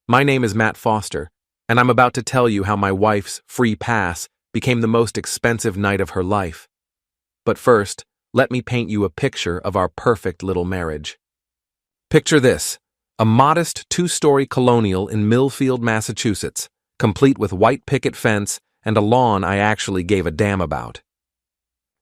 My name is Matt Foster, and I'm about to tell you how my wife's free pass became the most expensive night of her life. But first, let me paint you a picture of our perfect little marriage. Picture this, a modest two-story colonial in Millfield, Massachusetts, complete with white picket fence and a lawn I actually gave a damn about.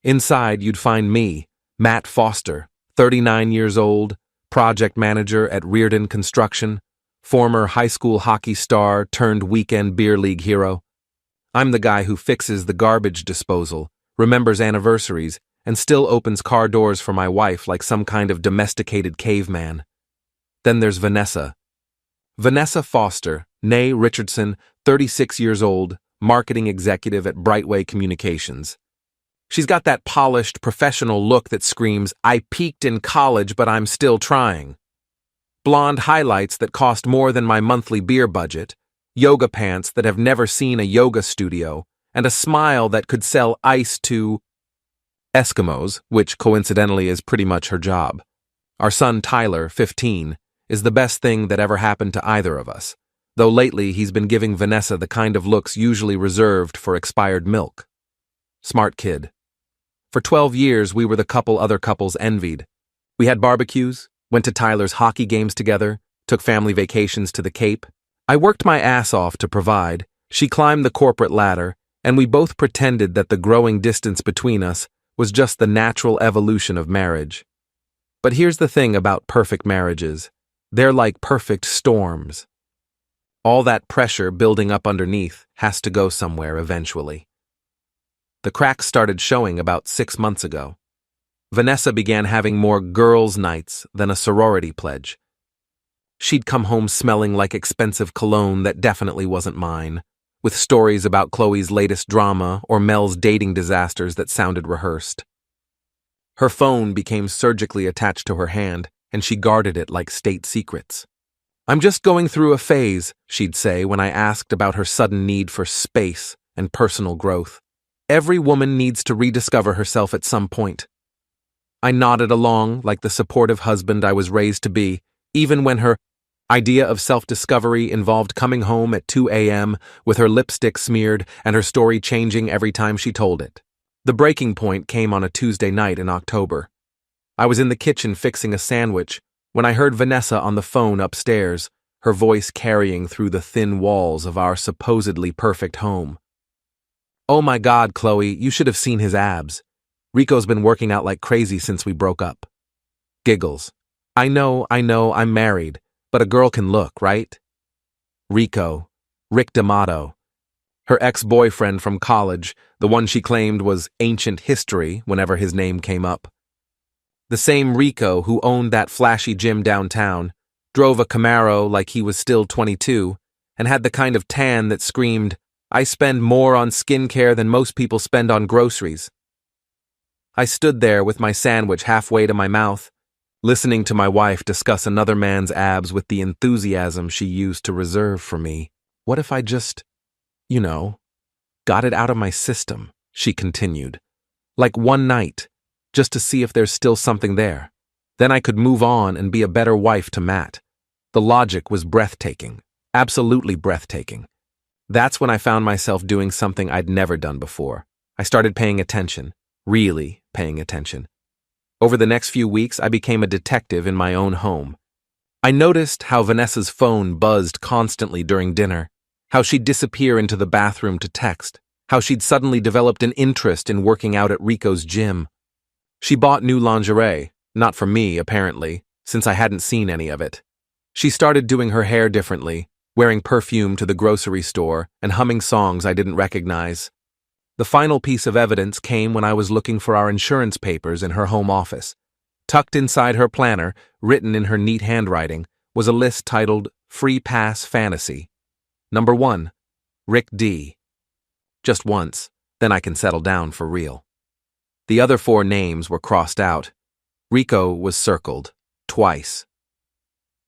Inside, you'd find me, Matt Foster, 39 years old, project manager at Reardon Construction, former high school hockey star turned weekend beer league hero. I'm the guy who fixes the garbage disposal, remembers anniversaries, and still opens car doors for my wife like some kind of domesticated caveman. Then there's Vanessa. Vanessa Foster, née Richardson, 36 years old, marketing executive at Brightway Communications. She's got that polished, professional look that screams, "I peaked in college, but I'm still trying." Blonde highlights that cost more than my monthly beer budget, yoga pants that have never seen a yoga studio, and a smile that could sell ice to Eskimos, which coincidentally is pretty much her job. Our son Tyler, 15, is the best thing that ever happened to either of us, though lately he's been giving Vanessa the kind of looks usually reserved for expired milk. Smart kid. For 12 years, we were the couple other couples envied. We had barbecues, went to Tyler's hockey games together, took family vacations to the Cape. I worked my ass off to provide, she climbed the corporate ladder, and we both pretended that the growing distance between us was just the natural evolution of marriage. But here's the thing about perfect marriages. They're like perfect storms. All that pressure building up underneath has to go somewhere eventually. The cracks started showing about 6 months ago. Vanessa began having more girls' nights than a sorority pledge. She'd come home smelling like expensive cologne that definitely wasn't mine, with stories about Chloe's latest drama or Mel's dating disasters that sounded rehearsed. Her phone became surgically attached to her hand, and she guarded it like state secrets. "I'm just going through a phase," she'd say when I asked about her sudden need for space and personal growth. "Every woman needs to rediscover herself at some point." I nodded along like the supportive husband I was raised to be, even when her idea of self-discovery involved coming home at 2 a.m. with her lipstick smeared and her story changing every time she told it. The breaking point came on a Tuesday night in October. I was in the kitchen fixing a sandwich when I heard Vanessa on the phone upstairs, her voice carrying through the thin walls of our supposedly perfect home. "Oh my God, Chloe, you should have seen his abs. Rico's been working out like crazy since we broke up." Giggles. I know, I'm married, but a girl can look, right?" Rico. Rick D'Amato. Her ex-boyfriend from college, the one she claimed was ancient history whenever his name came up. The same Rico who owned that flashy gym downtown, drove a Camaro like he was still 22, and had the kind of tan that screamed, "I spend more on skincare than most people spend on groceries." I stood there with my sandwich halfway to my mouth, listening to my wife discuss another man's abs with the enthusiasm she used to reserve for me. "What if I just, got it out of my system," she continued. "Like one night, just to see if there's still something there. Then I could move on and be a better wife to Matt." The logic was breathtaking, absolutely breathtaking. That's when I found myself doing something I'd never done before. I started paying attention, really paying attention. Over the next few weeks, I became a detective in my own home. I noticed how Vanessa's phone buzzed constantly during dinner, how she'd disappear into the bathroom to text, how she'd suddenly developed an interest in working out at Rico's gym. She bought new lingerie, not for me, apparently, since I hadn't seen any of it. She started doing her hair differently, wearing perfume to the grocery store and humming songs I didn't recognize. The final piece of evidence came when I was looking for our insurance papers in her home office. Tucked inside her planner, written in her neat handwriting, was a list titled Free Pass Fantasy. Number 1, Rick D. Just once, then I can settle down for real. The other 4 names were crossed out. Rico was circled, twice.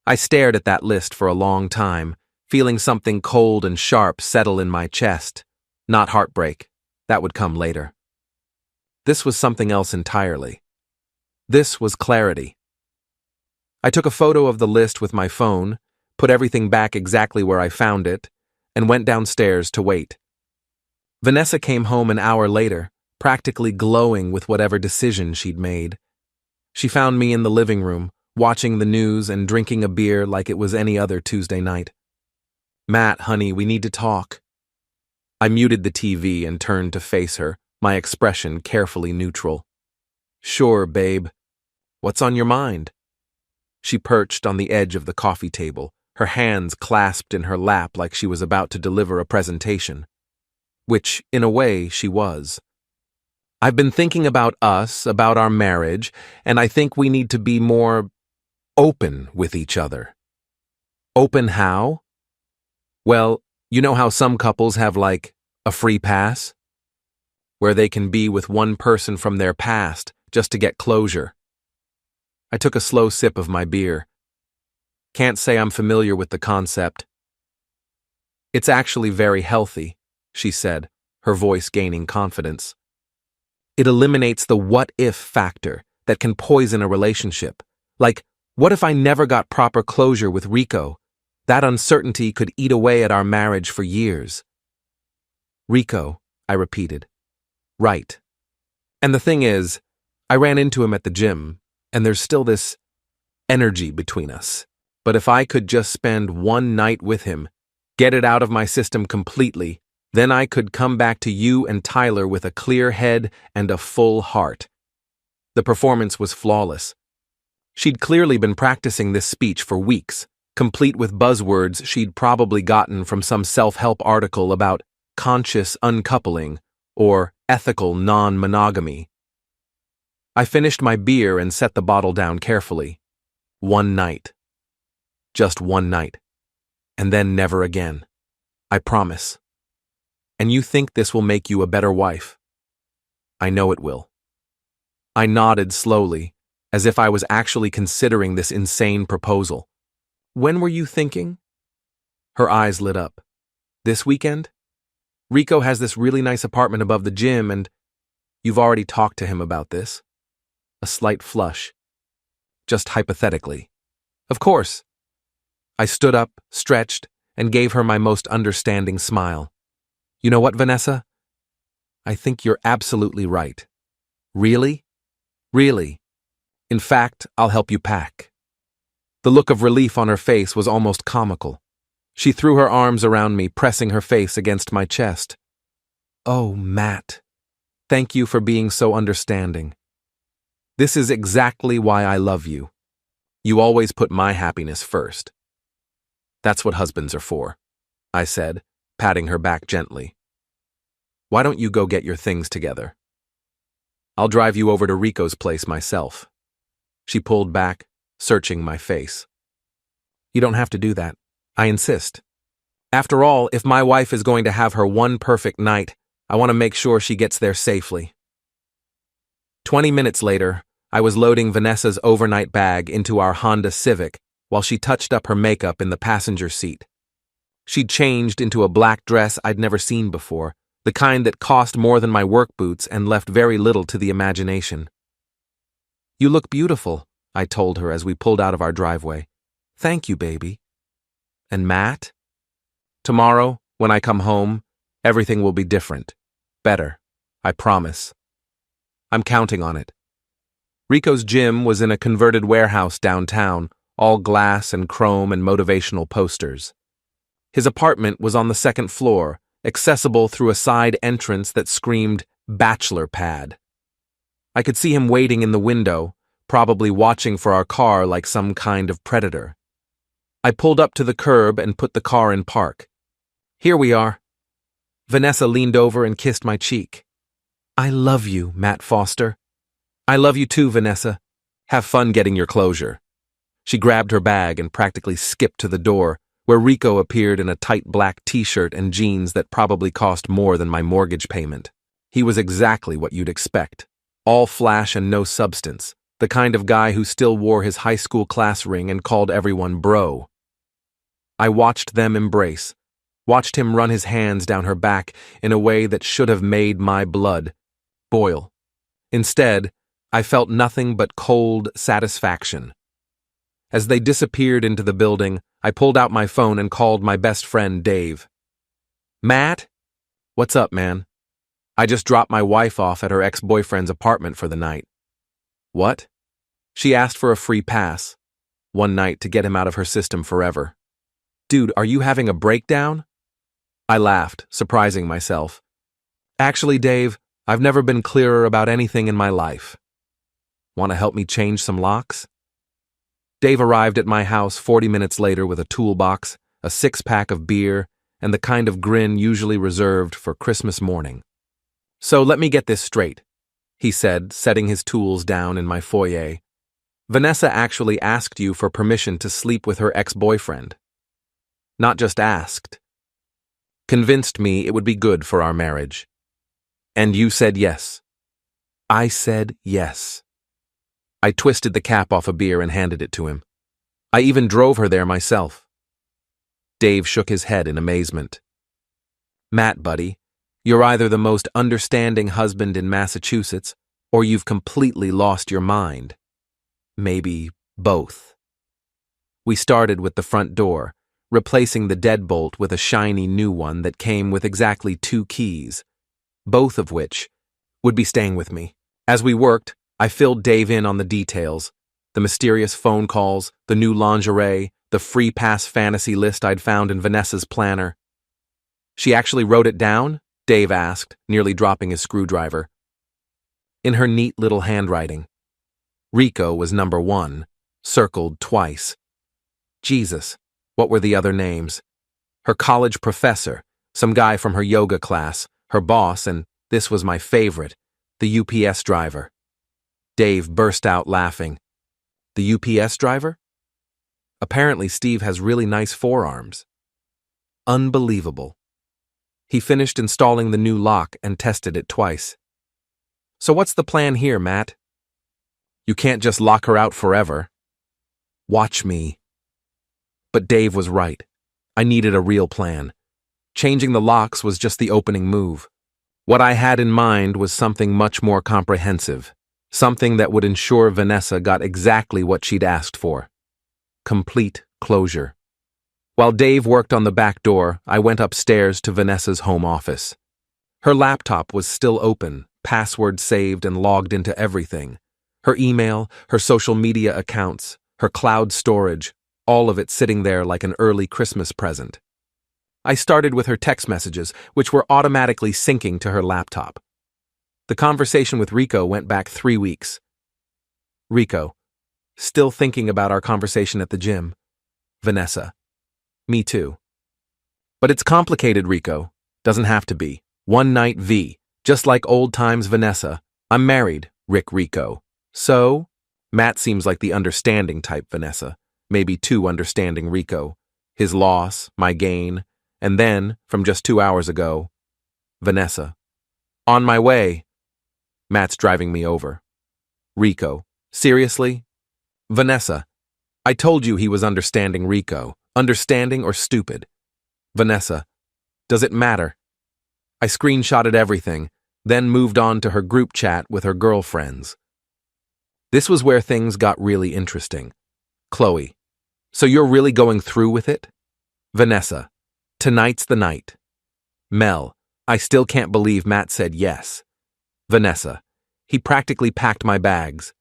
I stared at that list for a long time, feeling something cold and sharp settle in my chest. Not heartbreak. That would come later. This was something else entirely. This was clarity. I took a photo of the list with my phone, put everything back exactly where I found it, and went downstairs to wait. Vanessa came home an hour later, practically glowing with whatever decision she'd made. She found me in the living room, watching the news and drinking a beer like it was any other Tuesday night. "Matt, honey, we need to talk." I muted the TV and turned to face her, my expression carefully neutral. "Sure, babe. What's on your mind?" She perched on the edge of the coffee table, her hands clasped in her lap like she was about to deliver a presentation. Which, in a way, she was. "I've been thinking about us, about our marriage, and I think we need to be more open with each other." "Open how?" "Well, you know how some couples have, like, a free pass? Where they can be with one person from their past just to get closure." I took a slow sip of my beer. Can't say I'm familiar with the concept. "It's actually very healthy," she said, her voice gaining confidence. "It eliminates the what-if factor that can poison a relationship. Like, what if I never got proper closure with Rico? That uncertainty could eat away at our marriage for years." "Rico," I repeated. "Right. And the thing is, I ran into him at the gym, and there's still this energy between us. But if I could just spend one night with him, get it out of my system completely, then I could come back to you and Tyler with a clear head and a full heart." The performance was flawless. She'd clearly been practicing this speech for weeks, complete with buzzwords she'd probably gotten from some self-help article about conscious uncoupling or ethical non-monogamy. I finished my beer and set the bottle down carefully. One night. Just one night. And then never again. I promise. "And you think this will make you a better wife?" "I know it will." I nodded slowly, as if I was actually considering this insane proposal. "When were you thinking?" Her eyes lit up. "This weekend? Rico has this really nice apartment above the gym, and you've already talked to him about this." A slight flush. "Just hypothetically." "Of course." I stood up, stretched, and gave her my most understanding smile. "You know what, Vanessa? I think you're absolutely right." "Really?" "Really. In fact, I'll help you pack." The look of relief on her face was almost comical. She threw her arms around me, pressing her face against my chest. "Oh, Matt, thank you for being so understanding. This is exactly why I love you. You always put my happiness first." "That's what husbands are for," I said, patting her back gently. "Why don't you go get your things together? I'll drive you over to Rico's place myself." She pulled back, searching my face. "You don't have to do that. I insist. After all, if my wife is going to have her one perfect night, I want to make sure she gets there safely." 20 minutes later, I was loading Vanessa's overnight bag into our Honda Civic while she touched up her makeup in the passenger seat. She'd changed into a black dress I'd never seen before, the kind that cost more than my work boots and left very little to the imagination. "You look beautiful," I told her as we pulled out of our driveway. "Thank you, baby." "And Matt?" "Tomorrow, when I come home, everything will be different. Better. I promise. I'm counting on it." Rico's gym was in a converted warehouse downtown, all glass and chrome and motivational posters. His apartment was on the second floor, accessible through a side entrance that screamed bachelor pad. I could see him waiting in the window, probably watching for our car like some kind of predator. I pulled up to the curb and put the car in park. "Here we are." Vanessa leaned over and kissed my cheek. "I love you, Matt Foster." "I love you too, Vanessa. Have fun getting your closure." She grabbed her bag and practically skipped to the door, where Rico appeared in a tight black t-shirt and jeans that probably cost more than my mortgage payment. He was exactly what you'd expect. All flash and no substance, the kind of guy who still wore his high school class ring and called everyone bro. I watched them embrace, watched him run his hands down her back in a way that should have made my blood boil. Instead, I felt nothing but cold satisfaction. As they disappeared into the building, I pulled out my phone and called my best friend, Dave. Matt? What's up, man? I just dropped my wife off at her ex-boyfriend's apartment for the night. What? She asked for a free pass. One night to get him out of her system forever. Dude, are you having a breakdown? I laughed, surprising myself. Actually, Dave, I've never been clearer about anything in my life. Want to help me change some locks? Dave arrived at my house 40 minutes later with a toolbox, a six-pack of beer, and the kind of grin usually reserved for Christmas morning. So let me get this straight, he said, setting his tools down in my foyer. Vanessa actually asked you for permission to sleep with her ex-boyfriend. Not just asked. Convinced me it would be good for our marriage. And you said yes. I said yes. I twisted the cap off a beer and handed it to him. I even drove her there myself. Dave shook his head in amazement. Matt, buddy, you're either the most understanding husband in Massachusetts, or you've completely lost your mind. Maybe both. We started with the front door, replacing the deadbolt with a shiny new one that came with exactly 2 keys, both of which would be staying with me. As we worked, I filled Dave in on the details, the mysterious phone calls, the new lingerie, the free pass fantasy list I'd found in Vanessa's planner. She actually wrote it down? Dave asked, nearly dropping his screwdriver. In her neat little handwriting. Rico was number 1, circled twice. Jesus, what were the other names? Her college professor, some guy from her yoga class, her boss, and this was my favorite, the UPS driver. Dave burst out laughing. The UPS driver? Apparently Steve has really nice forearms. Unbelievable. He finished installing the new lock and tested it twice. So what's the plan here, Matt? You can't just lock her out forever. Watch me. But Dave was right. I needed a real plan. Changing the locks was just the opening move. What I had in mind was something much more comprehensive, something that would ensure Vanessa got exactly what she'd asked for. Complete closure. While Dave worked on the back door, I went upstairs to Vanessa's home office. Her laptop was still open, password saved and logged into everything. Her email, her social media accounts, her cloud storage, all of it sitting there like an early Christmas present. I started with her text messages, which were automatically syncing to her laptop. The conversation with Rico went back 3 weeks. Rico, still thinking about our conversation at the gym. Vanessa, me too. But it's complicated, Rico. Doesn't have to be. One night V, just like old times Vanessa. I'm married, Rico. So? Matt seems like the understanding type Vanessa, maybe too understanding Rico. His loss, my gain, and then, from just 2 hours ago, Vanessa. On my way. Matt's driving me over. Rico. Seriously? Vanessa. I told you he was understanding Rico. Understanding or stupid? Vanessa. Does it matter? I screenshotted everything, then moved on to her group chat with her girlfriends. This was where things got really interesting. Chloe. So you're really going through with it? Vanessa. Tonight's the night. Mel. I still can't believe Matt said yes. Vanessa. He practically packed my bags.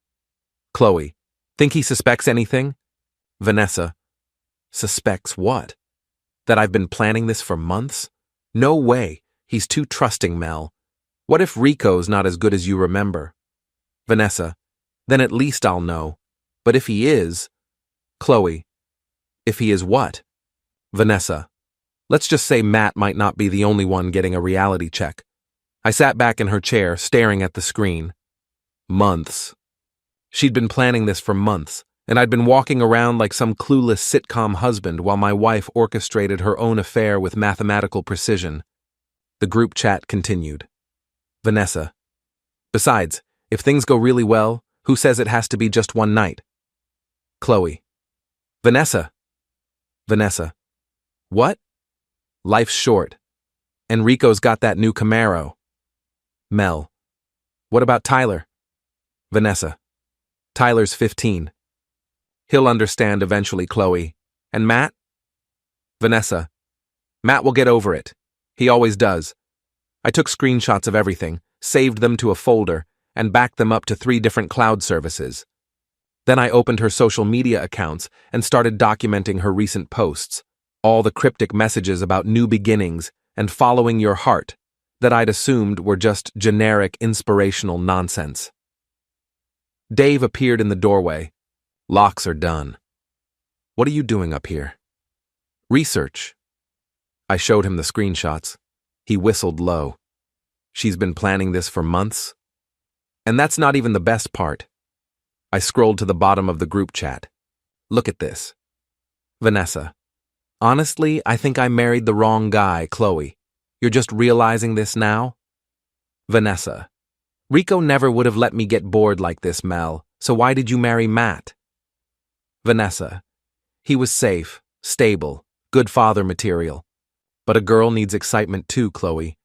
Chloe. Think he suspects anything? Vanessa. Suspects what? That I've been planning this for months? No way. He's too trusting, Mel. What if Rico's not as good as you remember? Vanessa. Then at least I'll know. But if he is... Chloe. If he is what? Vanessa. Let's just say Matt might not be the only one getting a reality check. I sat back in her chair, staring at the screen. Months. She'd been planning this for months, and I'd been walking around like some clueless sitcom husband while my wife orchestrated her own affair with mathematical precision. The group chat continued. Vanessa. Besides, if things go really well, who says it has to be just one night? Chloe. Vanessa. Vanessa. What? Life's short. And Rico's got that new Camaro. Mel. What about Tyler? Vanessa. Tyler's 15. He'll understand eventually, Chloe. And Matt? Vanessa. Matt will get over it. He always does. I took screenshots of everything, saved them to a folder, and backed them up to 3 different cloud services. Then I opened her social media accounts and started documenting her recent posts, all the cryptic messages about new beginnings and following your heart that I'd assumed were just generic inspirational nonsense. Dave appeared in the doorway. Locks are done. What are you doing up here? Research. I showed him the screenshots. He whistled low. She's been planning this for months? And that's not even the best part. I scrolled to the bottom of the group chat. Look at this. Vanessa. Honestly, I think I married the wrong guy, Chloe. You're just realizing this now? Vanessa. Rico never would have let me get bored like this, Mel, so why did you marry Matt? Vanessa. He was safe, stable, good father material. But a girl needs excitement too, Chloe.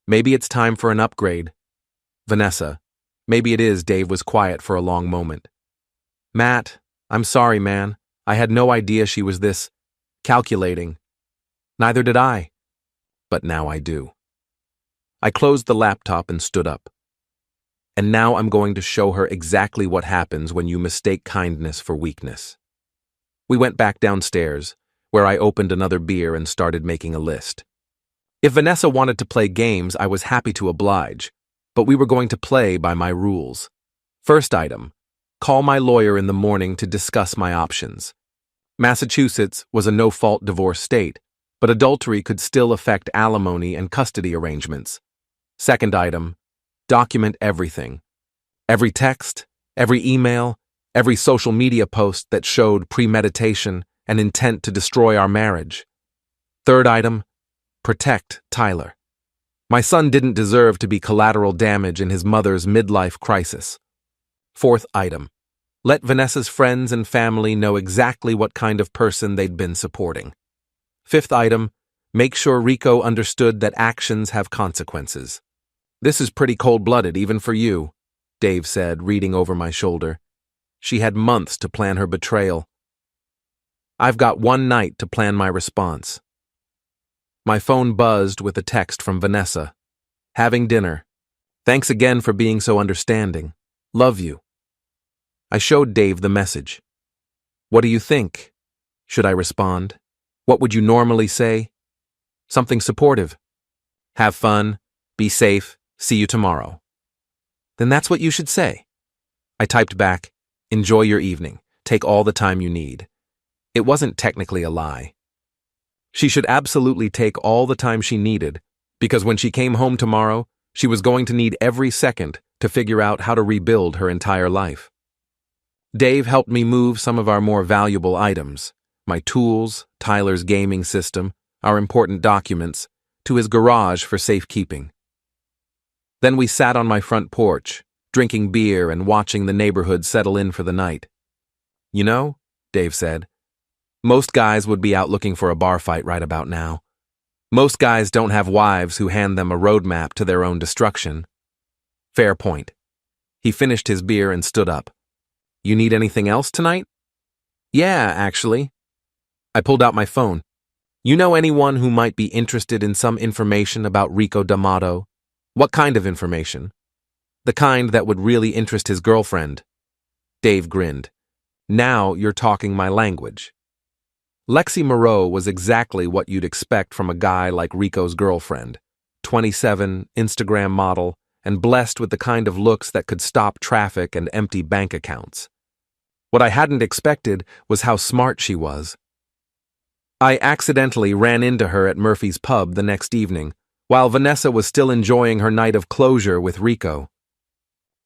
Maybe it's time for an upgrade. Vanessa. Maybe it is. Dave was quiet for a long moment. Matt, I'm sorry, man. I had no idea she was this calculating. Neither did I. But now I do. I closed the laptop and stood up. And now I'm going to show her exactly what happens when you mistake kindness for weakness. We went back downstairs, where I opened another beer and started making a list. If Vanessa wanted to play games, I was happy to oblige, but we were going to play by my rules. First item, call my lawyer in the morning to discuss my options. Massachusetts was a no-fault divorce state, but adultery could still affect alimony and custody arrangements. Second item, document everything. Every text, every email, every social media post that showed premeditation and intent to destroy our marriage. Third item, protect Tyler. My son didn't deserve to be collateral damage in his mother's midlife crisis. Fourth item, let Vanessa's friends and family know exactly what kind of person they'd been supporting. Fifth item, make sure Rico understood that actions have consequences. This is pretty cold-blooded, even for you, Dave said, reading over my shoulder. She had months to plan her betrayal. I've got one night to plan my response. My phone buzzed with a text from Vanessa. Having dinner. Thanks again for being so understanding. Love you. I showed Dave the message. What do you think? Should I respond? What would you normally say? Something supportive. Have fun. Be safe. See you tomorrow. Then that's what you should say. I typed back, enjoy your evening. Take all the time you need. It wasn't technically a lie. She should absolutely take all the time she needed, because when she came home tomorrow, she was going to need every second to figure out how to rebuild her entire life. Dave helped me move some of our more valuable items, my tools, Tyler's gaming system, our important documents, to his garage for safekeeping. Then we sat on my front porch, drinking beer and watching the neighborhood settle in for the night. You know, Dave said, most guys would be out looking for a bar fight right about now. Most guys don't have wives who hand them a roadmap to their own destruction. Fair point. He finished his beer and stood up. You need anything else tonight? Yeah, actually. I pulled out my phone. You know anyone who might be interested in some information about Rico D'Amato? What kind of information? The kind that would really interest his girlfriend. Dave grinned. Now you're talking my language. Lexi Moreau was exactly what you'd expect from a guy like Rico's girlfriend. 27, Instagram model, and blessed with the kind of looks that could stop traffic and empty bank accounts. What I hadn't expected was how smart she was. I accidentally ran into her at Murphy's pub the next evening, while Vanessa was still enjoying her night of closure with Rico.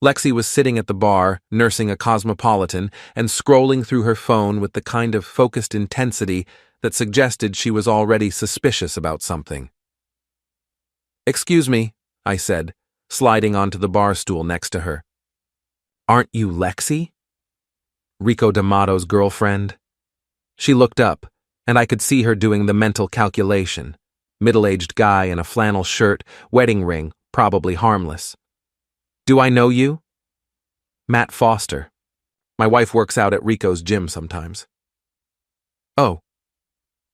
Lexi was sitting at the bar, nursing a Cosmopolitan, and scrolling through her phone with the kind of focused intensity that suggested she was already suspicious about something. Excuse me, I said, sliding onto the bar stool next to her. Aren't you Lexi? Rico D'Amato's girlfriend? She looked up, and I could see her doing the mental calculation. Middle-aged guy in a flannel shirt, wedding ring, probably harmless. Do I know you? Matt Foster. My wife works out at Rico's gym sometimes. Oh.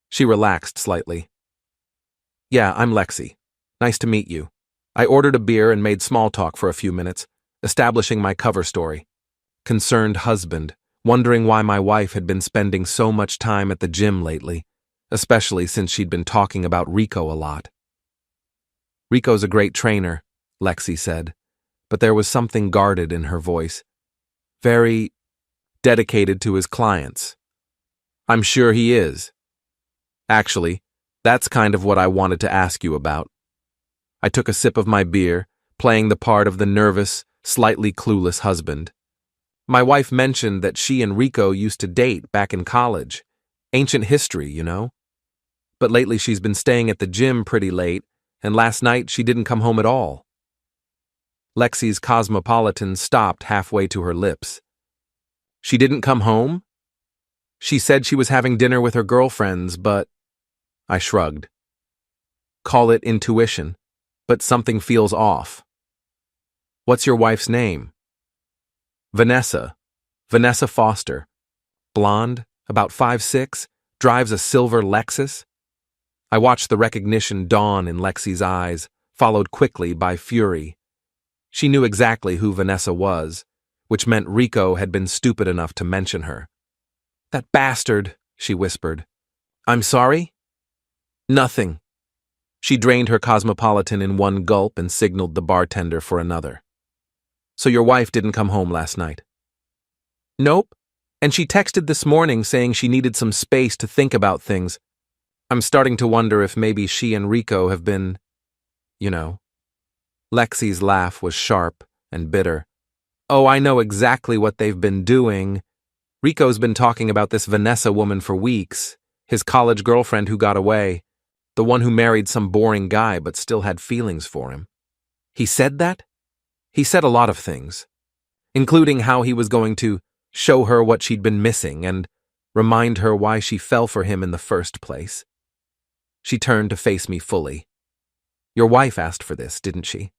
She relaxed slightly. Yeah, I'm Lexi. Nice to meet you. I ordered a beer and made small talk for a few minutes, establishing my cover story. Concerned husband, wondering why my wife had been spending so much time at the gym lately, especially since she'd been talking about Rico a lot. Rico's a great trainer, Lexi said, but there was something guarded in her voice. Very dedicated to his clients. I'm sure he is. Actually, that's kind of what I wanted to ask you about. I took a sip of my beer, playing the part of the nervous, slightly clueless husband. My wife mentioned that she and Rico used to date back in college. Ancient history, you know? But lately she's been staying at the gym pretty late, and last night she didn't come home at all. Lexi's cosmopolitan stopped halfway to her lips. She didn't come home? She said she was having dinner with her girlfriends, but... I shrugged. Call it intuition, but something feels off. What's your wife's name? Vanessa. Vanessa Foster. Blonde, about 5'6", drives a silver Lexus. I watched the recognition dawn in Lexi's eyes, followed quickly by fury. She knew exactly who Vanessa was, which meant Rico had been stupid enough to mention her. That bastard, she whispered. I'm sorry? Nothing. She drained her cosmopolitan in one gulp and signaled the bartender for another. So your wife didn't come home last night? Nope. And she texted this morning saying she needed some space to think about things. I'm starting to wonder if maybe she and Rico have been, you know. Lexi's laugh was sharp and bitter. Oh, I know exactly what they've been doing. Rico's been talking about this Vanessa woman for weeks, his college girlfriend who got away, the one who married some boring guy but still had feelings for him. He said that? He said a lot of things, including how he was going to show her what she'd been missing and remind her why she fell for him in the first place. She turned to face me fully. Your wife asked for this, didn't she?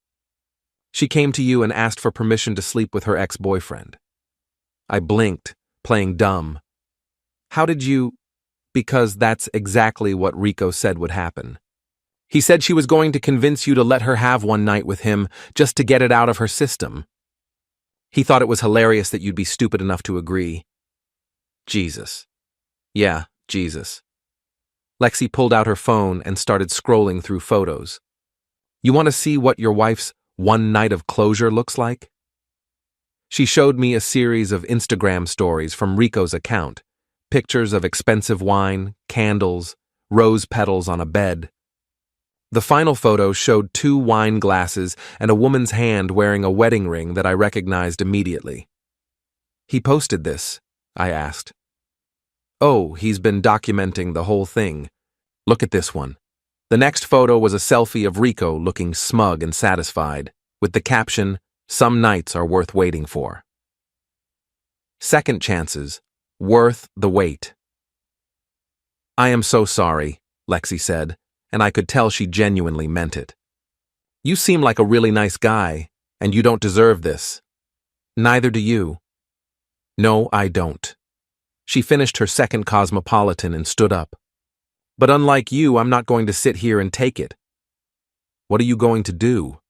She came to you and asked for permission to sleep with her ex-boyfriend. I blinked, playing dumb. How did you... Because that's exactly what Rico said would happen. He said she was going to convince you to let her have one night with him just to get it out of her system. He thought it was hilarious that you'd be stupid enough to agree. Jesus. Yeah, Jesus. Lexi pulled out her phone and started scrolling through photos. You want to see what your wife's one night of closure looks like? She showed me a series of Instagram stories from Rico's account, pictures of expensive wine, candles, rose petals on a bed. The final photo showed 2 wine glasses and a woman's hand wearing a wedding ring that I recognized immediately. He posted this, I asked. Oh, he's been documenting the whole thing. Look at this one. The next photo was a selfie of Rico looking smug and satisfied, with the caption, "Some nights are worth waiting for." Second chances, worth the wait. I am so sorry, Lexi said, and I could tell she genuinely meant it. You seem like a really nice guy, and you don't deserve this. Neither do you. No, I don't. She finished her second cosmopolitan and stood up. But unlike you, I'm not going to sit here and take it. What are you going to do?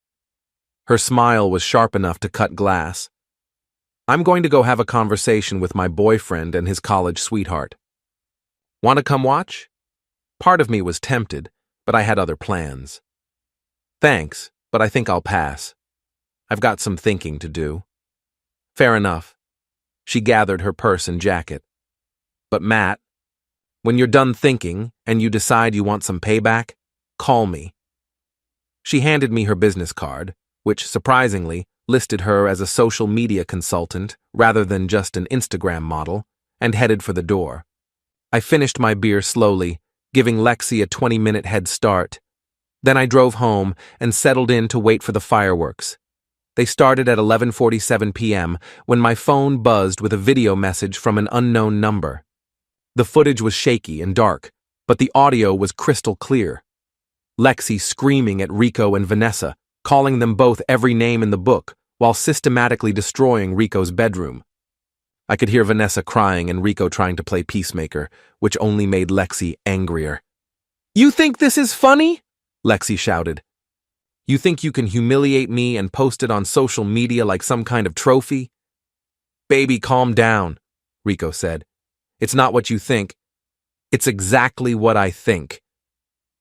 Her smile was sharp enough to cut glass. I'm going to go have a conversation with my boyfriend and his college sweetheart. Want to come watch? Part of me was tempted, but I had other plans. Thanks, but I think I'll pass. I've got some thinking to do. Fair enough. She gathered her purse and jacket. But Matt, when you're done thinking and you decide you want some payback, call me. She handed me her business card, which surprisingly listed her as a social media consultant rather than just an Instagram model, and headed for the door. I finished my beer slowly, giving Lexi a 20-minute head start. Then I drove home and settled in to wait for the fireworks. They started at 11:47 p.m. when my phone buzzed with a video message from an unknown number. The footage was shaky and dark, but the audio was crystal clear. Lexi screaming at Rico and Vanessa, calling them both every name in the book, while systematically destroying Rico's bedroom. I could hear Vanessa crying and Rico trying to play peacemaker, which only made Lexi angrier. "You think this is funny?" Lexi shouted. "You think you can humiliate me and post it on social media like some kind of trophy?" "Baby, calm down," Rico said. "It's not what you think. It's exactly what I think.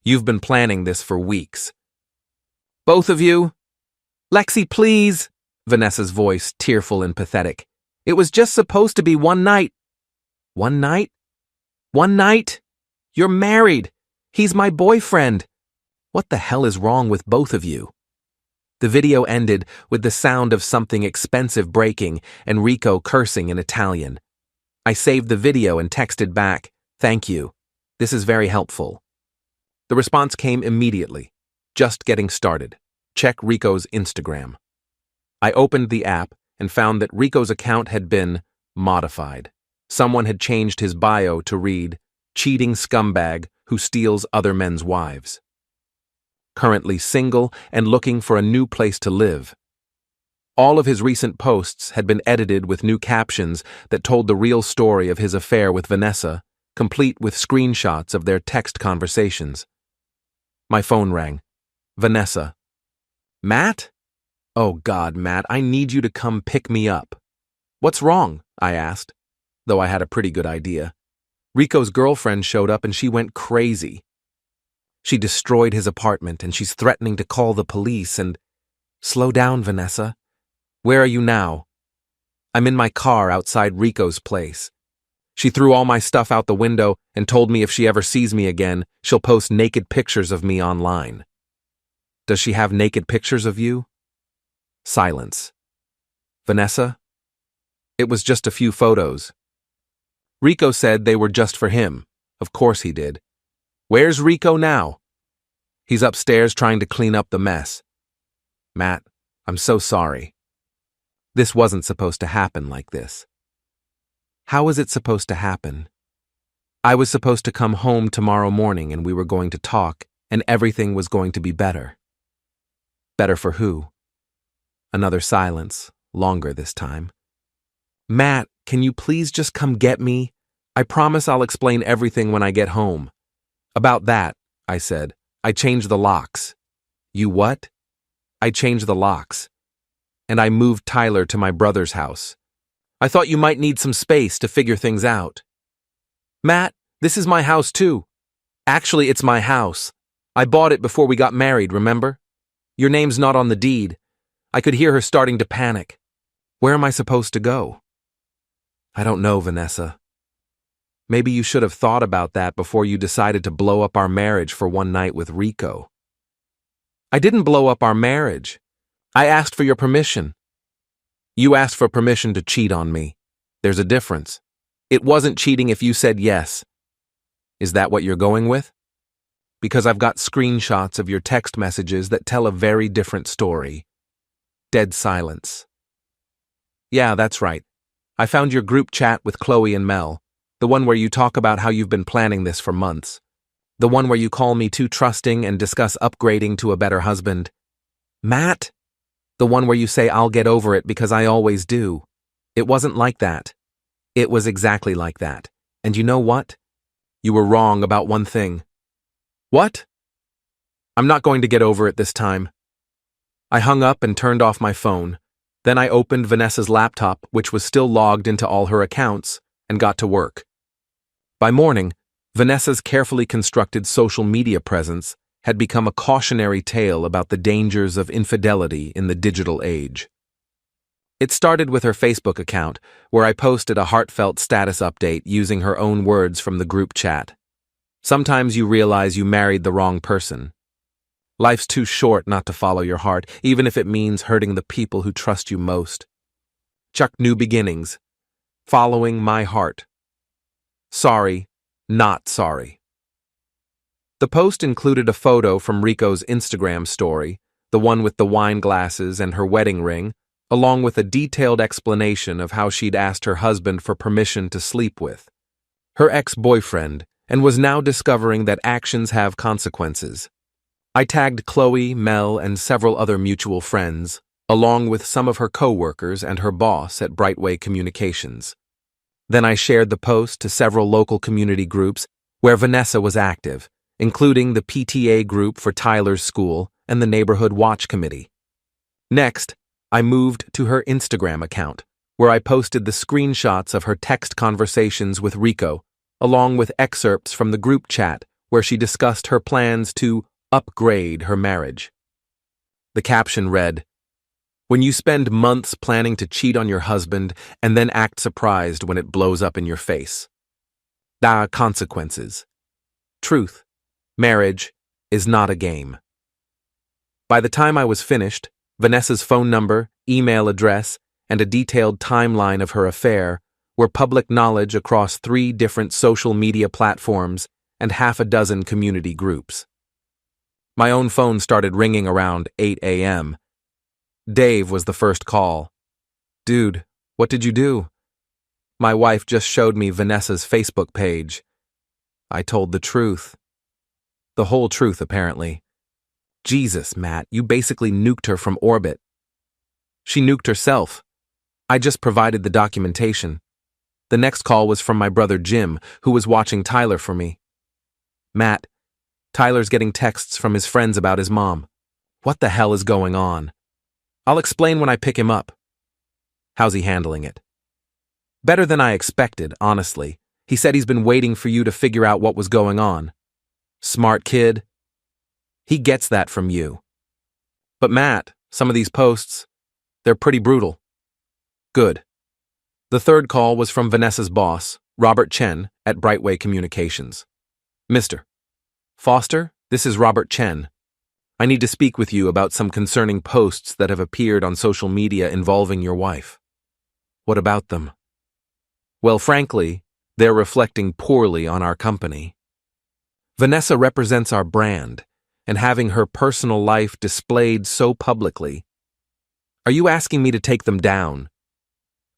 You've been planning this for weeks." "Both of you?" "Lexi, please," Vanessa's voice tearful and pathetic. "It was just supposed to be one night." "One night? One night? You're married. He's my boyfriend. What the hell is wrong with both of you?" The video ended with the sound of something expensive breaking and Rico cursing in Italian. I saved the video and texted back, "Thank you. This is very helpful." The response came immediately. "Just getting started. Check Rico's Instagram." I opened the app and found that Rico's account had been modified. Someone had changed his bio to read, "Cheating scumbag who steals other men's wives. Currently single and looking for a new place to live." All of his recent posts had been edited with new captions that told the real story of his affair with Vanessa, complete with screenshots of their text conversations. My phone rang. Vanessa. "Matt? Oh God, Matt, I need you to come pick me up." "What's wrong?" I asked, though I had a pretty good idea. Rico's girlfriend showed up and she went crazy. She destroyed his apartment and she's threatening to call the police and… "Slow down, Vanessa. Where are you now?" "I'm in my car outside Rico's place. She threw all my stuff out the window and told me if she ever sees me again, she'll post naked pictures of me online." "Does she have naked pictures of you?" Silence. "Vanessa?" "It was just a few photos." "Rico said they were just for him." "Of course he did." "Where's Rico now?" "He's upstairs trying to clean up the mess." "Matt, I'm so sorry. This wasn't supposed to happen like this." "How was it supposed to happen?" "I was supposed to come home tomorrow morning and we were going to talk and everything was going to be better." "Better for who?" Another silence, longer this time. "Matt, can you please just come get me? I promise I'll explain everything when I get home." "About that," I said, "I changed the locks." "You what?" "I changed the locks. And I moved Tyler to my brother's house. I thought you might need some space to figure things out." "Matt, this is my house too. Actually, it's my house. I bought it before we got married, remember? Your name's not on the deed." I could hear her starting to panic. "Where am I supposed to go?" "I don't know, Vanessa. Maybe you should have thought about that before you decided to blow up our marriage for one night with Rico." "I didn't blow up our marriage. I asked for your permission." "You asked for permission to cheat on me. There's a difference. It wasn't cheating if you said yes." "Is that what you're going with?" "Because I've got screenshots of your text messages that tell a very different story." Dead silence. "Yeah, that's right. I found your group chat with Chloe and Mel, the one where you talk about how you've been planning this for months. The one where you call me too trusting and discuss upgrading to a better husband." "Matt?" "The one where you say I'll get over it because I always do. It wasn't like that." "It was exactly like that. And you know what? You were wrong about one thing." "What?" "I'm not going to get over it this time." I hung up and turned off my phone. Then I opened Vanessa's laptop, which was still logged into all her accounts, and got to work. By morning, Vanessa's carefully constructed social media presence had become a cautionary tale about the dangers of infidelity in the digital age. It started with her Facebook account, where I posted a heartfelt status update using her own words from the group chat. "Sometimes you realize you married the wrong person. Life's too short not to follow your heart, even if it means hurting the people who trust you most. Chuck new beginnings. Following my heart. Sorry, not sorry." The post included a photo from Rico's Instagram story, the one with the wine glasses and her wedding ring, along with a detailed explanation of how she'd asked her husband for permission to sleep with her ex-boyfriend and was now discovering that actions have consequences. I tagged Chloe, Mel, and several other mutual friends, along with some of her co-workers and her boss at Brightway Communications. Then I shared the post to several local community groups where Vanessa was active, including the PTA group for Tyler's school and the neighborhood watch committee. Next, I moved to her Instagram account, where I posted the screenshots of her text conversations with Rico, along with excerpts from the group chat where she discussed her plans to upgrade her marriage. The caption read, "When you spend months planning to cheat on your husband and then act surprised when it blows up in your face. There are consequences. Truth, marriage is not a game." By the time I was finished, Vanessa's phone number, email address, and a detailed timeline of her affair were public knowledge across 3 different social media platforms and half a dozen community groups. My own phone started ringing around 8 a.m. Dave was the first call. "Dude, what did you do?" "My wife just showed me Vanessa's Facebook page." I told the truth. The whole truth, apparently. "Jesus, Matt, you basically nuked her from orbit." "She nuked herself. I just provided the documentation." The next call was from my brother Jim, who was watching Tyler for me. "Matt, Tyler's getting texts from his friends about his mom. What the hell is going on?" "I'll explain when I pick him up." "How's he handling it?" "Better than I expected, honestly. He said he's been waiting for you to figure out what was going on." "Smart kid." "He gets that from you." "But Matt, some of these posts, they're pretty brutal." "Good." The third call was from Vanessa's boss, Robert Chen, at Brightway Communications. "Mr. Foster, this is Robert Chen. I need to speak with you about some concerning posts that have appeared on social media involving your wife." "What about them?" "Well, frankly, they're reflecting poorly on our company. Vanessa represents our brand, and having her personal life displayed so publicly. Are you asking me to take them down?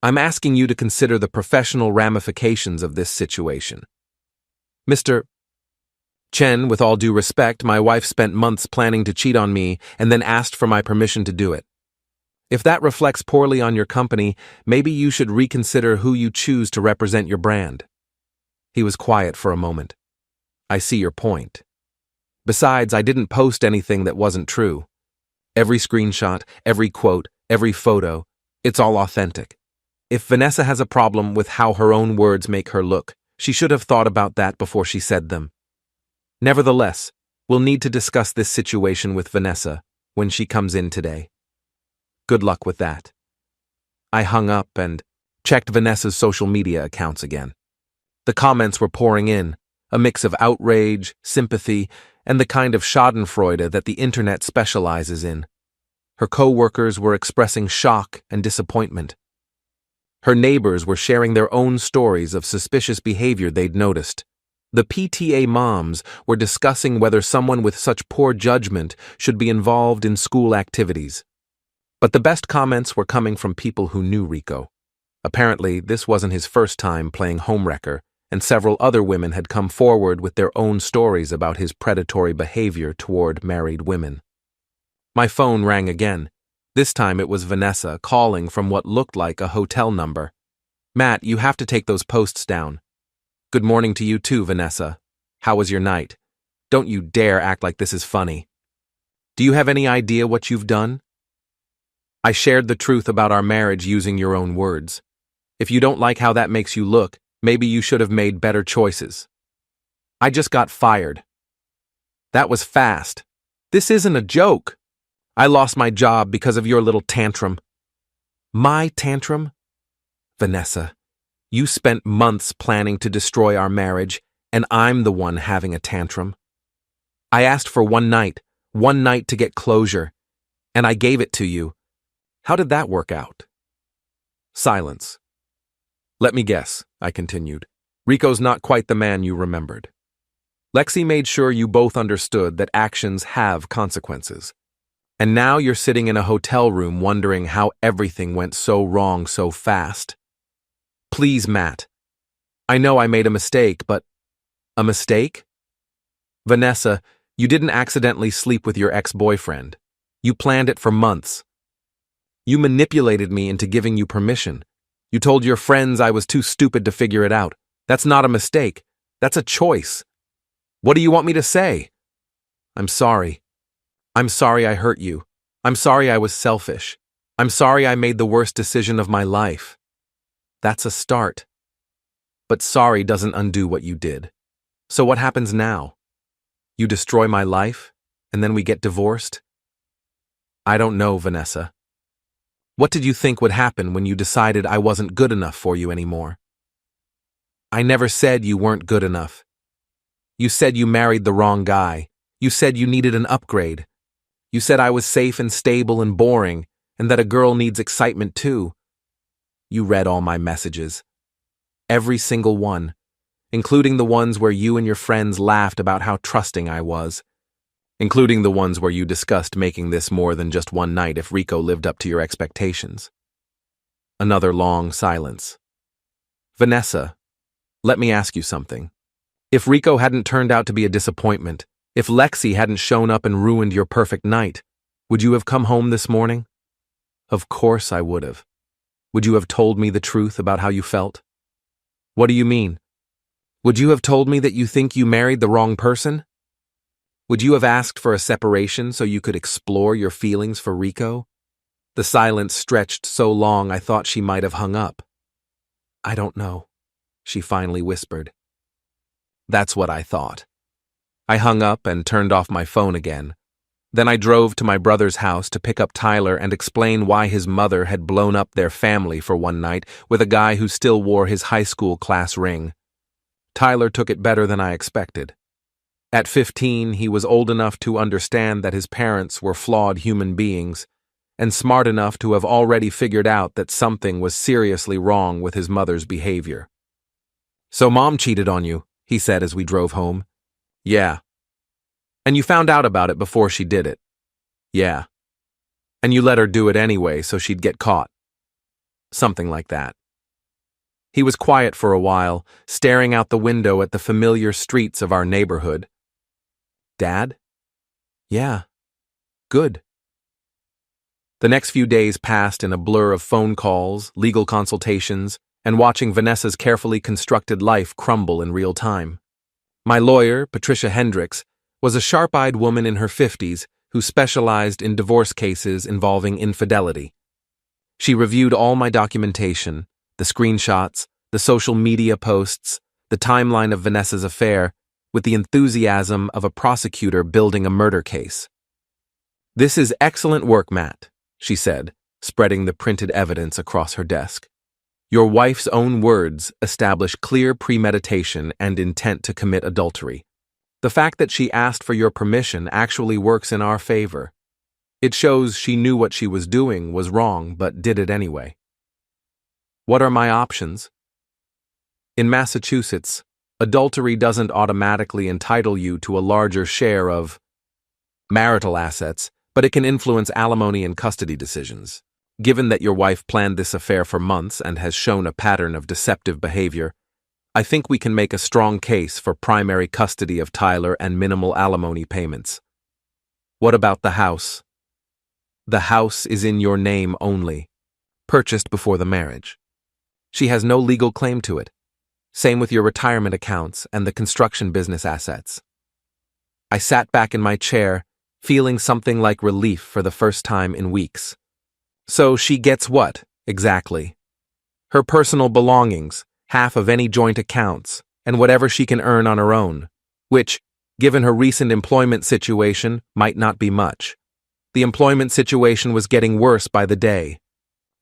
I'm asking you to consider the professional ramifications of this situation." "Mr. Chen, with all due respect, my wife spent months planning to cheat on me and then asked for my permission to do it. If that reflects poorly on your company, maybe you should reconsider who you choose to represent your brand." He was quiet for a moment. "I see your point. Besides, I didn't post anything that wasn't true. Every screenshot, every quote, every photo, it's all authentic. If Vanessa has a problem with how her own words make her look, she should have thought about that before she said them. Nevertheless, we'll need to discuss this situation with Vanessa when she comes in today. Good luck with that." I hung up and checked Vanessa's social media accounts again. The comments were pouring in, a mix of outrage, sympathy, and the kind of schadenfreude that the internet specializes in. Her co-workers were expressing shock and disappointment. Her neighbors were sharing their own stories of suspicious behavior they'd noticed. The PTA moms were discussing whether someone with such poor judgment should be involved in school activities. But the best comments were coming from people who knew Rico. Apparently, this wasn't his first time playing homewrecker, and several other women had come forward with their own stories about his predatory behavior toward married women. My phone rang again. This time it was Vanessa calling from what looked like a hotel number. "Matt, you have to take those posts down." "Good morning to you too, Vanessa. How was your night? Don't you dare act like this is funny. Do you have any idea what you've done?" "I shared the truth about our marriage using your own words. If you don't like how that makes you look, maybe you should have made better choices." "I just got fired." "That was fast. This isn't a joke. I lost my job because of your little tantrum." "My tantrum?" "Vanessa, you spent months planning to destroy our marriage, and I'm the one having a tantrum. I asked for one night to get closure, and I gave it to you. How did that work out?" Silence. "Let me guess," I continued. "Rico's not quite the man you remembered. Lexi made sure you both understood that actions have consequences. And now you're sitting in a hotel room wondering how everything went so wrong so fast. Please, Matt. I know I made a mistake, but... A mistake? Vanessa, you didn't accidentally sleep with your ex-boyfriend. You planned it for months. You manipulated me into giving you permission. You told your friends I was too stupid to figure it out. That's not a mistake. That's a choice. What do you want me to say? I'm sorry. I'm sorry I hurt you. I'm sorry I was selfish. I'm sorry I made the worst decision of my life. That's a start. But sorry doesn't undo what you did. So what happens now? You destroy my life, and then we get divorced? I don't know, Vanessa. What did you think would happen when you decided I wasn't good enough for you anymore? I never said you weren't good enough. You said you married the wrong guy. You said you needed an upgrade. You said I was safe and stable and boring, and that a girl needs excitement too. You read all my messages. Every single one, including the ones where you and your friends laughed about how trusting I was, including the ones where you discussed making this more than just one night if Rico lived up to your expectations. Another long silence. Vanessa, let me ask you something. If Rico hadn't turned out to be a disappointment, if Lexi hadn't shown up and ruined your perfect night, would you have come home this morning? Of course I would have. Would you have told me the truth about how you felt? What do you mean? Would you have told me that you think you married the wrong person? Would you have asked for a separation so you could explore your feelings for Rico? The silence stretched so long I thought she might have hung up. I don't know, she finally whispered. That's what I thought. I hung up and turned off my phone again. Then I drove to my brother's house to pick up Tyler and explain why his mother had blown up their family for one night with a guy who still wore his high school class ring. Tyler took it better than I expected. At 15, he was old enough to understand that his parents were flawed human beings, and smart enough to have already figured out that something was seriously wrong with his mother's behavior. So Mom cheated on you, he said as we drove home. Yeah. And you found out about it before she did it. Yeah. And you let her do it anyway so she'd get caught. Something like that. He was quiet for a while, staring out the window at the familiar streets of our neighborhood. Dad? Yeah. Good. The next few days passed in a blur of phone calls, legal consultations, and watching Vanessa's carefully constructed life crumble in real time. My lawyer, Patricia Hendricks, was a sharp-eyed woman in her 50s who specialized in divorce cases involving infidelity. She reviewed all my documentation, the screenshots, the social media posts, the timeline of Vanessa's affair, with the enthusiasm of a prosecutor building a murder case. This is excellent work, Matt, she said, spreading the printed evidence across her desk. Your wife's own words establish clear premeditation and intent to commit adultery. The fact that she asked for your permission actually works in our favor. It shows she knew what she was doing was wrong but did it anyway. What are my options? In Massachusetts, adultery doesn't automatically entitle you to a larger share of marital assets, but it can influence alimony and custody decisions. Given that your wife planned this affair for months and has shown a pattern of deceptive behavior, I think we can make a strong case for primary custody of Tyler and minimal alimony payments. What about the house? The house is in your name only, purchased before the marriage. She has no legal claim to it. Same with your retirement accounts and the construction business assets. I sat back in my chair, feeling something like relief for the first time in weeks. So she gets what, exactly? Her personal belongings, half of any joint accounts, and whatever she can earn on her own, which, given her recent employment situation, might not be much. The employment situation was getting worse by the day.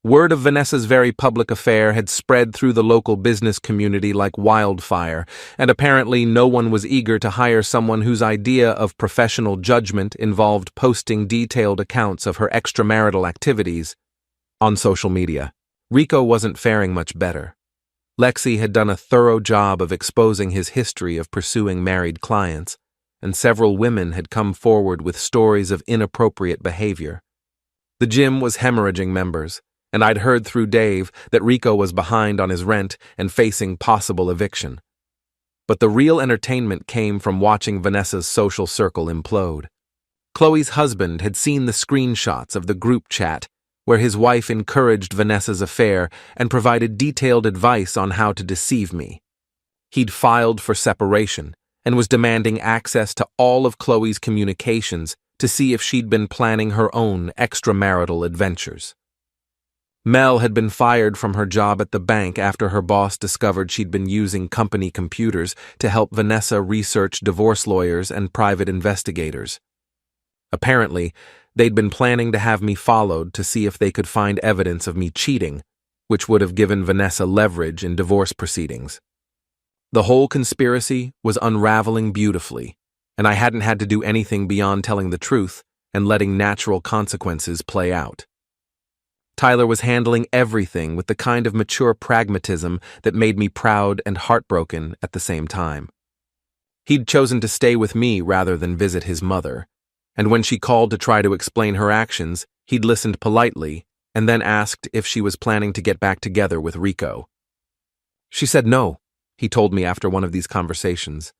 Word of Vanessa's very public affair had spread through the local business community like wildfire, and apparently no one was eager to hire someone whose idea of professional judgment involved posting detailed accounts of her extramarital activities on social media. Rico wasn't faring much better. Lexi had done a thorough job of exposing his history of pursuing married clients, and several women had come forward with stories of inappropriate behavior. The gym was hemorrhaging members, and I'd heard through Dave that Rico was behind on his rent and facing possible eviction. But the real entertainment came from watching Vanessa's social circle implode. Chloe's husband had seen the screenshots of the group chat where his wife encouraged Vanessa's affair and provided detailed advice on how to deceive me. He'd filed for separation and was demanding access to all of Chloe's communications to see if she'd been planning her own extramarital adventures. Mel had been fired from her job at the bank after her boss discovered she'd been using company computers to help Vanessa research divorce lawyers and private investigators. Apparently, they'd been planning to have me followed to see if they could find evidence of me cheating, which would have given Vanessa leverage in divorce proceedings. The whole conspiracy was unraveling beautifully, and I hadn't had to do anything beyond telling the truth and letting natural consequences play out. Tyler was handling everything with the kind of mature pragmatism that made me proud and heartbroken at the same time. He'd chosen to stay with me rather than visit his mother, and when she called to try to explain her actions, he'd listened politely and then asked if she was planning to get back together with Rico. She said no, he told me after one of these conversations.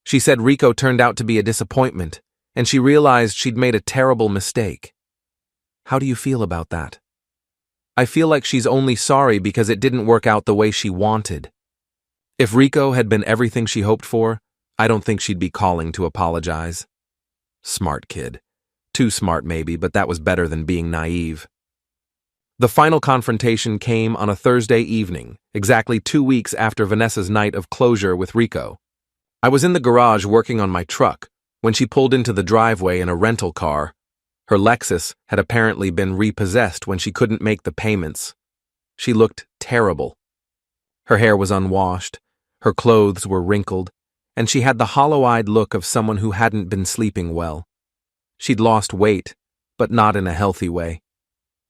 She said Rico turned out to be a disappointment, and she realized she'd made a terrible mistake. How do you feel about that? I feel like she's only sorry because it didn't work out the way she wanted. If Rico had been everything she hoped for, I don't think she'd be calling to apologize. Smart kid. Too smart maybe, but that was better than being naive. The final confrontation came on a Thursday evening, exactly 2 weeks after Vanessa's night of closure with Rico. I was in the garage working on my truck when she pulled into the driveway in a rental car. Her Lexus had apparently been repossessed when she couldn't make the payments. She looked terrible. Her hair was unwashed, her clothes were wrinkled, and she had the hollow-eyed look of someone who hadn't been sleeping well. She'd lost weight, but not in a healthy way.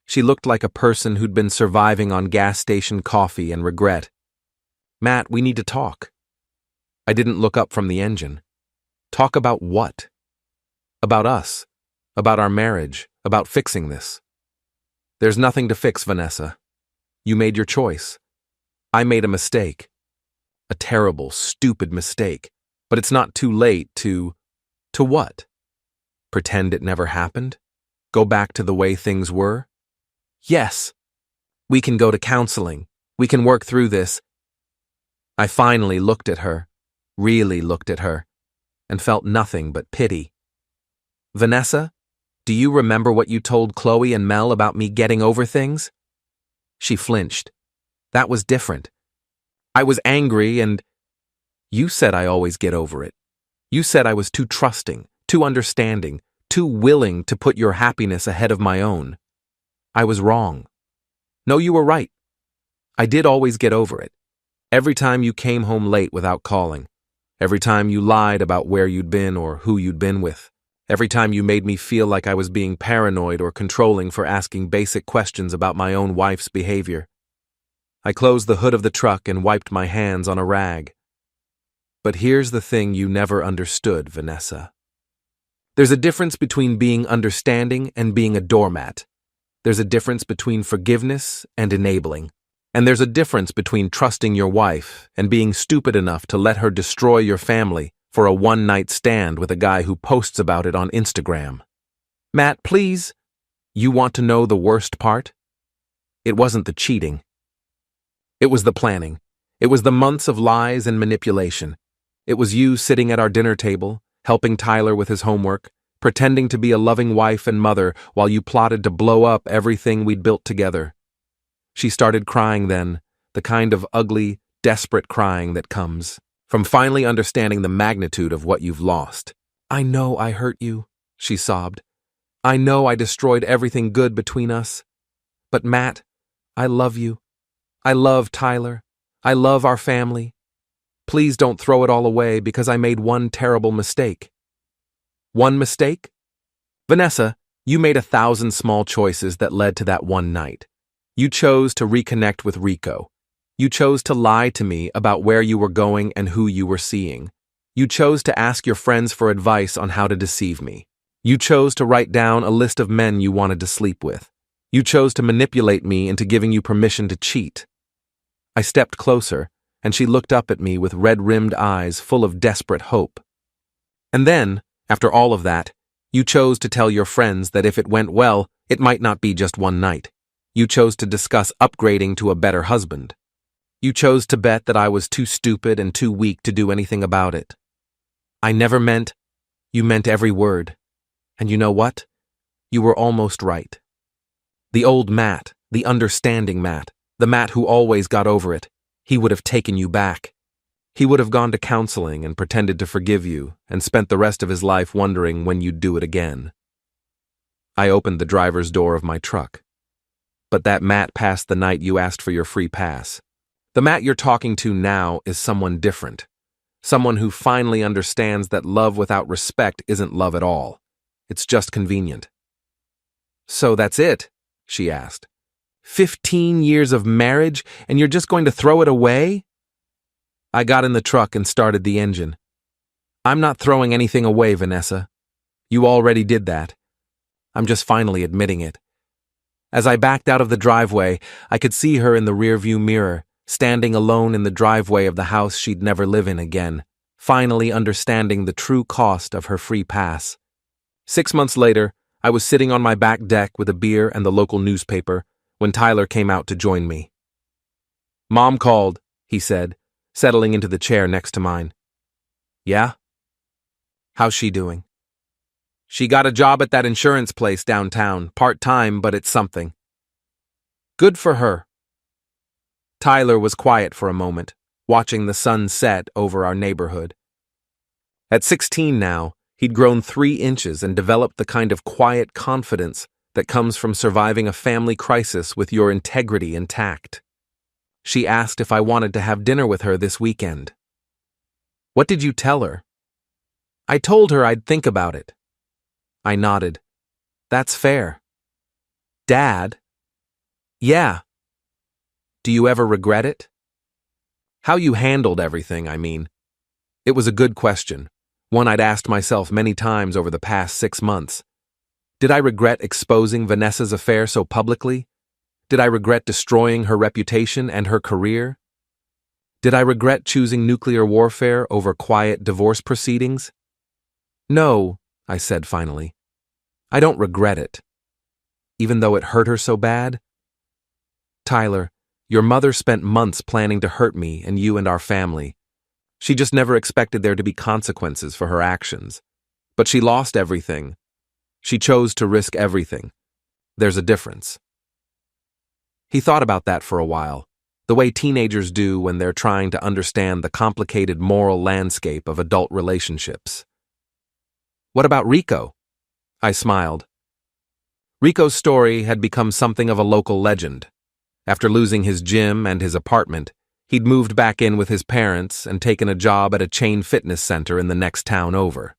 She looked like a person who'd been surviving on gas station coffee and regret. "Matt, we need to talk." I didn't look up from the engine. Talk about what? About us. About our marriage. About fixing this. There's nothing to fix, Vanessa. You made your choice. I made a mistake. A terrible, stupid mistake. But it's not too late to... To what? Pretend it never happened? Go back to the way things were? Yes. We can go to counseling. We can work through this. I finally looked at her, really looked at her, and felt nothing but pity. Vanessa, do you remember what you told Chloe and Mel about me getting over things? She flinched. That was different. I was angry and... You said I always get over it. You said I was too trusting, too understanding, too willing to put your happiness ahead of my own. I was wrong. No, you were right. I did always get over it. Every time you came home late without calling. Every time you lied about where you'd been or who you'd been with. Every time you made me feel like I was being paranoid or controlling for asking basic questions about my own wife's behavior. I closed the hood of the truck and wiped my hands on a rag. But here's the thing you never understood, Vanessa. There's a difference between being understanding and being a doormat. There's a difference between forgiveness and enabling. And there's a difference between trusting your wife and being stupid enough to let her destroy your family for a one-night stand with a guy who posts about it on Instagram. Matt, please. You want to know the worst part? It wasn't the cheating. It was the planning. It was the months of lies and manipulation. It was you sitting at our dinner table, helping Tyler with his homework, pretending to be a loving wife and mother while you plotted to blow up everything we'd built together. She started crying then, the kind of ugly, desperate crying that comes from finally understanding the magnitude of what you've lost. I know I hurt you, she sobbed. I know I destroyed everything good between us. But Matt, I love you. I love Tyler. I love our family. Please don't throw it all away because I made one terrible mistake. One mistake? Vanessa, you made 1,000 small choices that led to that one night. You chose to reconnect with Rico. You chose to lie to me about where you were going and who you were seeing. You chose to ask your friends for advice on how to deceive me. You chose to write down a list of men you wanted to sleep with. You chose to manipulate me into giving you permission to cheat. I stepped closer, and she looked up at me with red-rimmed eyes full of desperate hope. And then, after all of that, you chose to tell your friends that if it went well, it might not be just one night. You chose to discuss upgrading to a better husband. You chose to bet that I was too stupid and too weak to do anything about it. I never meant. You meant every word. And you know what? You were almost right. The old Matt, the understanding Matt, the Matt who always got over it, he would have taken you back. He would have gone to counseling and pretended to forgive you and spent the rest of his life wondering when you'd do it again. I opened the driver's door of my truck. But that Matt passed the night you asked for your free pass. The Matt you're talking to now is someone different. Someone who finally understands that love without respect isn't love at all. It's just convenient. So that's it? She asked. 15 years of marriage, and you're just going to throw it away? I got in the truck and started the engine. I'm not throwing anything away, Vanessa. You already did that. I'm just finally admitting it. As I backed out of the driveway, I could see her in the rearview mirror, standing alone in the driveway of the house she'd never live in again, finally understanding the true cost of her free pass. 6 months later, I was sitting on my back deck with a beer and the local newspaper when Tyler came out to join me. Mom called, he said, settling into the chair next to mine. Yeah? How's she doing? She got a job at that insurance place downtown, part-time, but it's something. Good for her. Tyler was quiet for a moment, watching the sun set over our neighborhood. At 16 now, he'd grown 3 inches and developed the kind of quiet confidence that comes from surviving a family crisis with your integrity intact. She asked if I wanted to have dinner with her this weekend. What did you tell her? I told her I'd think about it. I nodded. That's fair. Dad? Yeah. Do you ever regret it? How you handled everything, I mean. It was a good question, one I'd asked myself many times over the past 6 months. Did I regret exposing Vanessa's affair so publicly? Did I regret destroying her reputation and her career? Did I regret choosing nuclear warfare over quiet divorce proceedings? No, I said finally. I don't regret it. Even though it hurt her so bad? Tyler, your mother spent months planning to hurt me and you and our family. She just never expected there to be consequences for her actions. But she lost everything. She chose to risk everything. There's a difference. He thought about that for a while, the way teenagers do when they're trying to understand the complicated moral landscape of adult relationships. What about Rico? I smiled. Rico's story had become something of a local legend. After losing his gym and his apartment, he'd moved back in with his parents and taken a job at a chain fitness center in the next town over.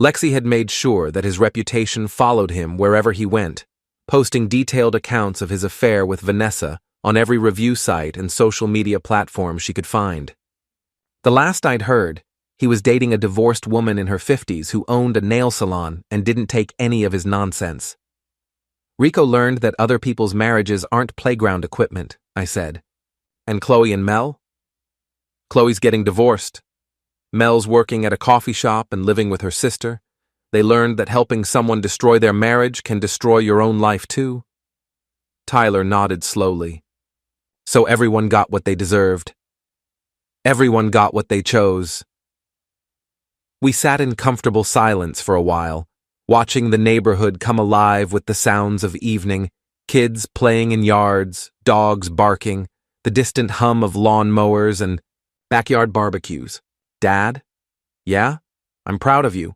Lexi had made sure that his reputation followed him wherever he went, posting detailed accounts of his affair with Vanessa on every review site and social media platform she could find. The last I'd heard, he was dating a divorced woman in her 50s who owned a nail salon and didn't take any of his nonsense. Rico learned that other people's marriages aren't playground equipment, I said. And Chloe and Mel? Chloe's getting divorced. Mel's working at a coffee shop and living with her sister. They learned that helping someone destroy their marriage can destroy your own life too. Tyler nodded slowly. So everyone got what they deserved. Everyone got what they chose. We sat in comfortable silence for a while, watching the neighborhood come alive with the sounds of evening, kids playing in yards, dogs barking, the distant hum of lawn mowers and backyard barbecues. Dad? Yeah? I'm proud of you.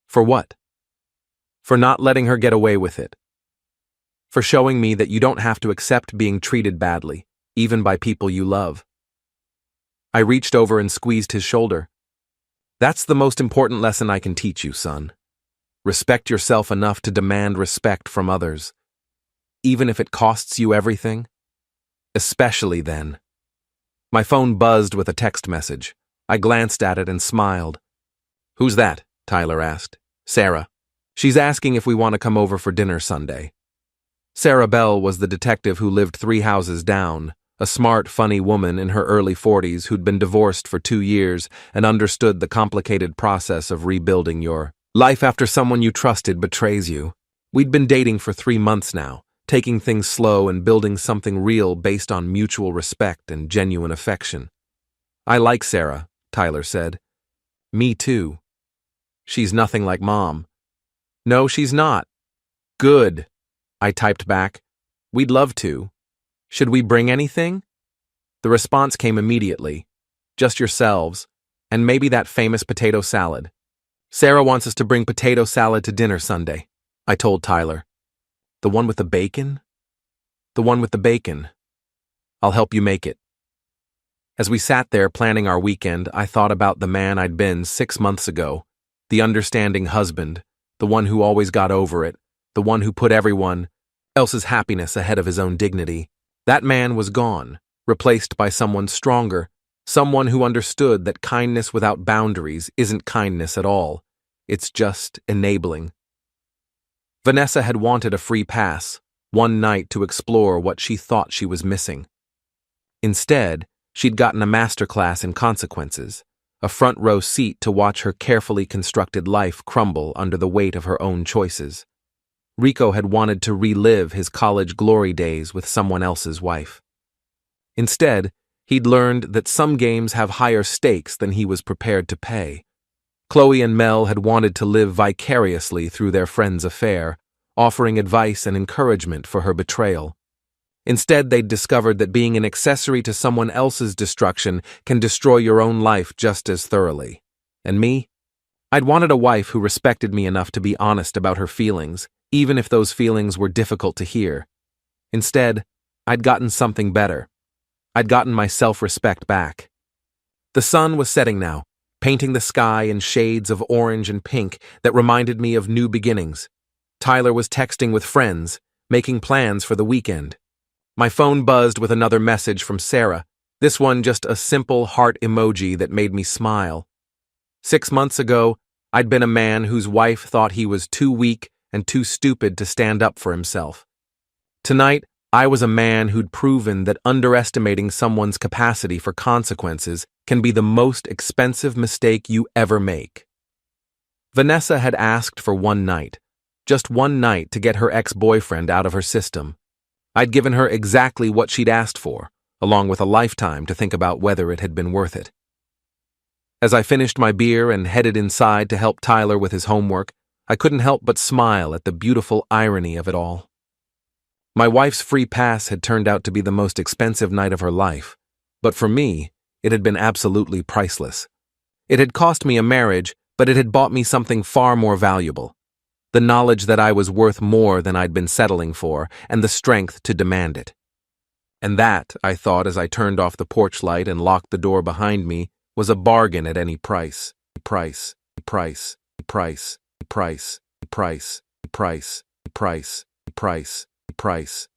For what? For not letting her get away with it. For showing me that you don't have to accept being treated badly, even by people you love. I reached over and squeezed his shoulder. That's the most important lesson I can teach you, son. Respect yourself enough to demand respect from others, even if it costs you everything. Especially then. My phone buzzed with a text message. I glanced at it and smiled. Who's that? Tyler asked. Sarah. She's asking if we want to come over for dinner Sunday. Sarah Bell was the detective who lived 3 houses down, a smart, funny woman in her early 40s who'd been divorced for 2 years and understood the complicated process of rebuilding your life after someone you trusted betrays you. We'd been dating for 3 months now, taking things slow and building something real based on mutual respect and genuine affection. "I like Sarah," Tyler said. "Me too." "She's nothing like Mom." "No, she's not." "Good," I typed back. "We'd love to. Should we bring anything?" The response came immediately. "Just yourselves, and maybe that famous potato salad." "Sarah wants us to bring potato salad to dinner Sunday," I told Tyler. "The one with the bacon?" "The one with the bacon. I'll help you make it." As we sat there planning our weekend, I thought about the man I'd been 6 months ago, the understanding husband, the one who always got over it, the one who put everyone else's happiness ahead of his own dignity. That man was gone, replaced by someone stronger, someone who understood that kindness without boundaries isn't kindness at all. It's just enabling. Vanessa had wanted a free pass, one night to explore what she thought she was missing. Instead, she'd gotten a masterclass in consequences, a front-row seat to watch her carefully constructed life crumble under the weight of her own choices. Rico had wanted to relive his college glory days with someone else's wife. Instead, he'd learned that some games have higher stakes than he was prepared to pay. Chloe and Mel had wanted to live vicariously through their friend's affair, offering advice and encouragement for her betrayal. Instead, they'd discovered that being an accessory to someone else's destruction can destroy your own life just as thoroughly. And me? I'd wanted a wife who respected me enough to be honest about her feelings, even if those feelings were difficult to hear. Instead, I'd gotten something better. I'd gotten my self-respect back. The sun was setting now, painting the sky in shades of orange and pink that reminded me of new beginnings. Tyler was texting with friends, making plans for the weekend. My phone buzzed with another message from Sarah, this one just a simple heart emoji that made me smile. 6 months ago, I'd been a man whose wife thought he was too weak and too stupid to stand up for himself. Tonight, I was a man who'd proven that underestimating someone's capacity for consequences can be the most expensive mistake you ever make. Vanessa had asked for one night, just one night to get her ex-boyfriend out of her system. I'd given her exactly what she'd asked for, along with a lifetime to think about whether it had been worth it. As I finished my beer and headed inside to help Tyler with his homework, I couldn't help but smile at the beautiful irony of it all. My wife's free pass had turned out to be the most expensive night of her life, but for me, it had been absolutely priceless. It had cost me a marriage, but it had bought me something far more valuable: the knowledge that I was worth more than I'd been settling for, and the strength to demand it. And that, I thought as I turned off the porch light and locked the door behind me, was a bargain at any price. Price, price, price, price, price, price, price, price,